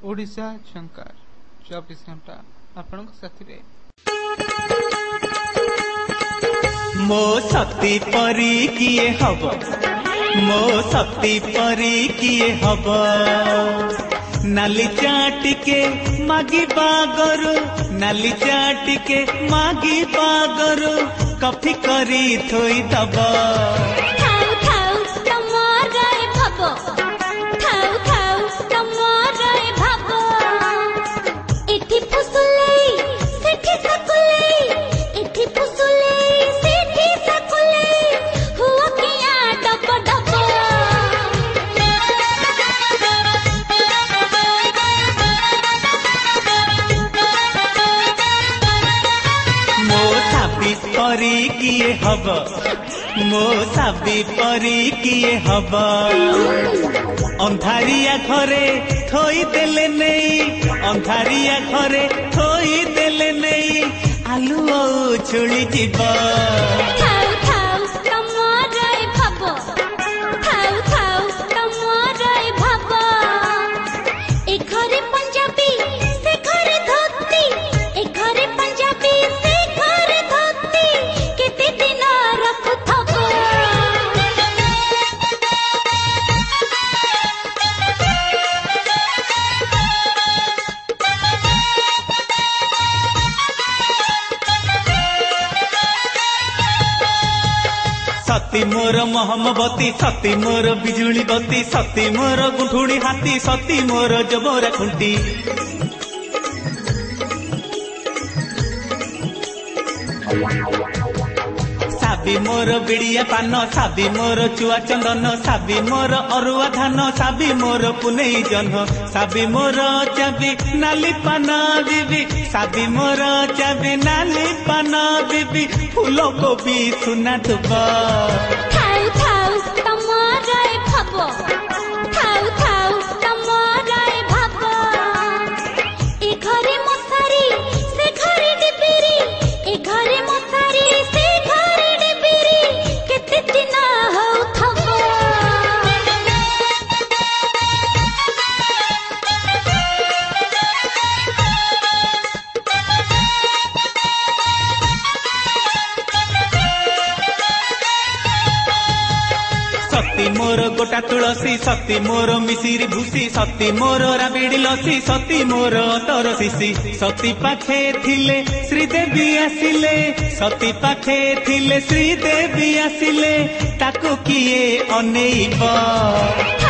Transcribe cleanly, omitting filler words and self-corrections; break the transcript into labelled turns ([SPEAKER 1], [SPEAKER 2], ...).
[SPEAKER 1] ओडिशा झंकार 24 घंटा आपण साथी
[SPEAKER 2] मो सती परी किए हब मो सती परी किए हब नाली चाटिके मागी बागरु नाली चाटिके मागी बागरु कॉफी करी थोई दब परी किए हब मो साबी परी किए हब अंधारिया घरे थोई देले नहीं अंधारिया घरे थोई देले नहीं आलू छुड़ी जीव सती मोर महमबती सती मोर बिजुली बती सती मोर गुंठुणी हाथी सती मोर जबरा खुंटी साबी मोर बिड़िया पान साबी मोर चुआ चंदन साबी मोर अरुआ धान साबी मोर पुनेई जन्ह साबी मोर चाबी नाली पान बीबी साबी मोर चाबी नाली पान बीबी फूल कोबी सुना दुब सती मोर गोटा तुलसी सती मोर मिसिरी भूसी सती मोर राबिड़ी लसी सती मोर तर शिशी सती पाखे थिले श्रीदेवी आसिले सती पाखे थिले श्रीदेवी आसिले ताकू किए अनेइब।